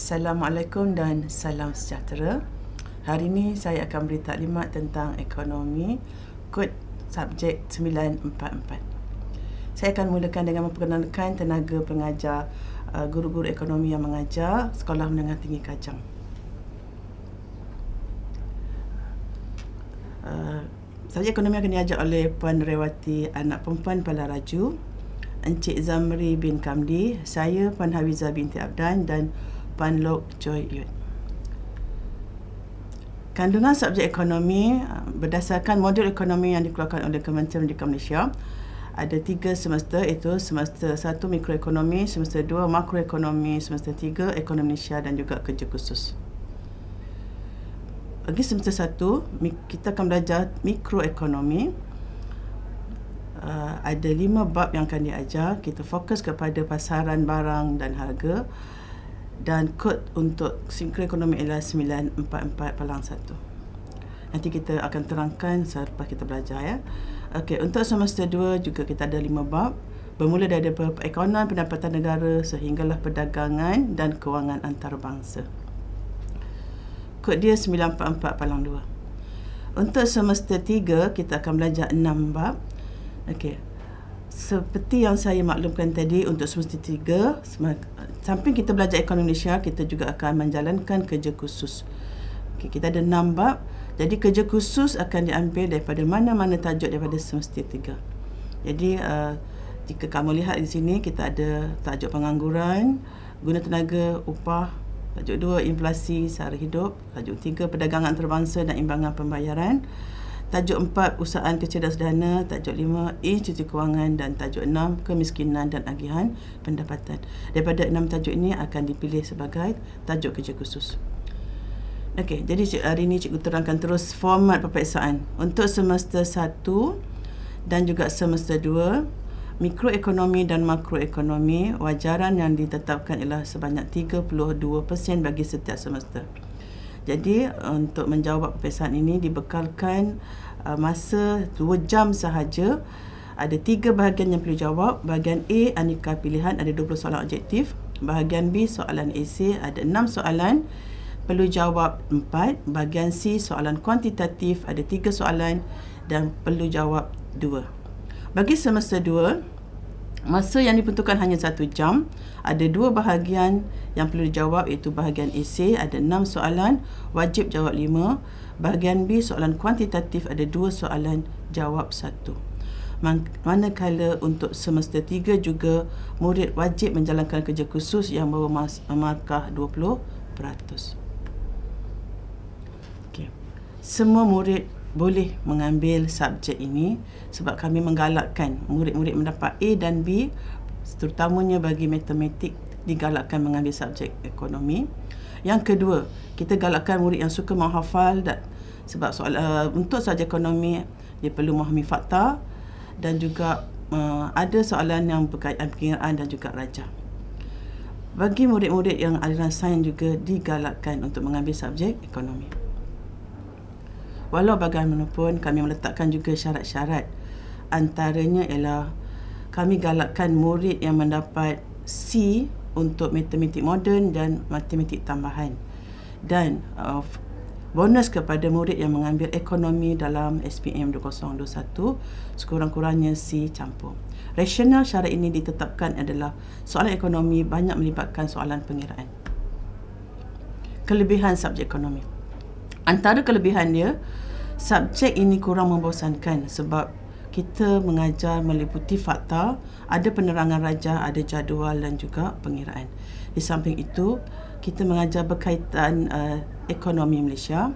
Assalamualaikum dan salam sejahtera. Hari ini saya akan beri taklimat tentang ekonomi, kod subjek 944. Saya akan mulakan dengan memperkenalkan tenaga pengajar guru-guru ekonomi yang mengajar Sekolah Menengah Tinggi Kajang. Subjek ekonomi akan diajar oleh Puan Rewati anak perempuan Palaraju, Encik Zamri bin Kamdi, saya Puan Hawizah binti Abdan dan Puan Lok Joy Yut. Kandungan subjek ekonomi berdasarkan modul ekonomi yang dikeluarkan oleh Kementerian Pendidikan Malaysia ada 3 semester, iaitu semester 1 mikroekonomi, semester 2 makroekonomi, semester 3 ekonomi Malaysia dan juga kerja khusus. Bagi semester 1 kita akan belajar mikroekonomi. Ada 5 bab yang akan diajar. Kita fokus kepada pasaran barang dan harga, dan kod untuk mikroekonomi ialah 944-1. Nanti kita akan terangkan selepas kita belajar, ya. Okey, untuk semester 2 juga kita ada 5 bab, bermula dari ekonomi pendapatan negara sehinggalah perdagangan dan kewangan antarabangsa. Kod dia 944-2. Untuk semester 3 kita akan belajar 6 bab. Okey. Seperti yang saya maklumkan tadi, untuk semester 3, samping kita belajar ekonomi Malaysia, kita juga akan menjalankan kerja khusus. Okay, kita ada 6 bab. Jadi kerja khusus akan diambil daripada mana-mana tajuk daripada semester 3. Jadi jika kamu lihat di sini, kita ada tajuk pengangguran, guna tenaga upah, tajuk 2 inflasi sara hidup, tajuk 3 perdagangan antarabangsa dan imbangan pembayaran, tajuk 4 usahaan kecil dan sederhana, tajuk 5 institusi kewangan dan tajuk 6 kemiskinan dan agihan pendapatan. Daripada 6 tajuk ini akan dipilih sebagai tajuk kerja khusus. Okey, jadi hari ini cikgu terangkan terus format peperiksaan. Untuk semester 1 dan juga semester 2, mikroekonomi dan makroekonomi, wajaran yang ditetapkan ialah sebanyak 32% bagi setiap semester. Jadi untuk menjawab peperiksaan ini dibekalkan masa 2 jam sahaja. Ada 3 bahagian yang perlu jawab. Bahagian A, aneka pilihan, ada 20 soalan objektif. Bahagian B, soalan esei, ada 6 soalan, perlu jawab 4. Bahagian C, soalan kuantitatif, ada 3 soalan dan perlu jawab 2. Bagi semester 2, masa yang diperuntukkan hanya 1 jam. Ada 2 bahagian yang perlu dijawab, iaitu bahagian esei, ada 6 soalan, wajib jawab 5. Bahagian B, soalan kuantitatif, ada 2 soalan, jawab 1. Manakala untuk semester 3 juga, murid wajib menjalankan kerja khusus yang membawa markah 20%. Okay. Semua murid boleh mengambil subjek ini sebab kami menggalakkan murid-murid mendapat A dan B, terutamanya bagi matematik, digalakkan mengambil subjek ekonomi. Yang kedua, kita galakkan murid yang suka menghafal, sebab untuk subjek ekonomi dia perlu memahami fakta dan juga ada soalan yang berkaitan perkiraan dan juga rajah. Bagi murid-murid yang aliran sains juga digalakkan untuk mengambil subjek ekonomi. Walau bagaimanapun, kami meletakkan juga syarat-syarat. Antaranya ialah kami galakkan murid yang mendapat C untuk matematik moden dan matematik tambahan. Dan bonus kepada murid yang mengambil ekonomi dalam SPM 2021, sekurang-kurangnya C campur. Rasional syarat ini ditetapkan adalah soalan ekonomi banyak melibatkan soalan pengiraan. Kelebihan subjek ekonomi. Antara kelebihan dia, subjek ini kurang membosankan sebab kita mengajar meliputi fakta, ada penerangan rajah, ada jadual dan juga pengiraan. Di samping itu, kita mengajar berkaitan ekonomi Malaysia.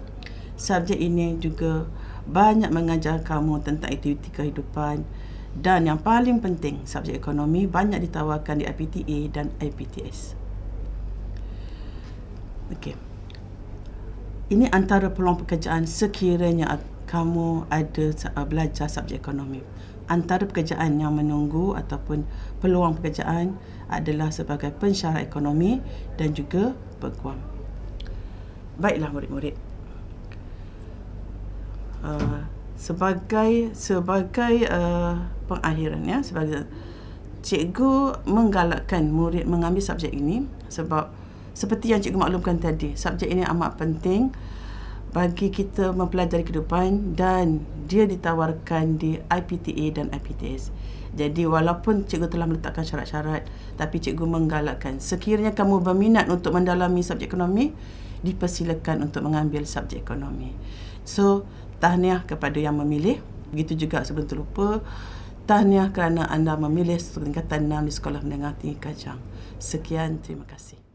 Subjek ini juga banyak mengajar kamu tentang aktiviti kehidupan, dan yang paling penting, subjek ekonomi banyak ditawarkan di IPTA dan IPTS. Okey. Ini antara peluang pekerjaan sekiranya kamu ada belajar subjek ekonomi. Antara pekerjaan yang menunggu ataupun peluang pekerjaan adalah sebagai pensyarah ekonomi dan juga peguam. Baiklah murid-murid. Sebagai pengakhiran, ya, sebagai cikgu menggalakkan murid mengambil subjek ini sebab Seperti yang cikgu maklumkan tadi, subjek ini amat penting bagi kita mempelajari kehidupan dan dia ditawarkan di IPTA dan IPTS. Jadi walaupun cikgu telah meletakkan syarat-syarat, tapi cikgu menggalakkan sekiranya kamu berminat untuk mendalami subjek ekonomi, dipersilakan untuk mengambil subjek ekonomi. So, tahniah kepada yang memilih. Begitu juga sebelum terlupa, tahniah kerana anda memilih tingkatan 6 di Sekolah Menengah Tinggi Kajang. Sekian, terima kasih.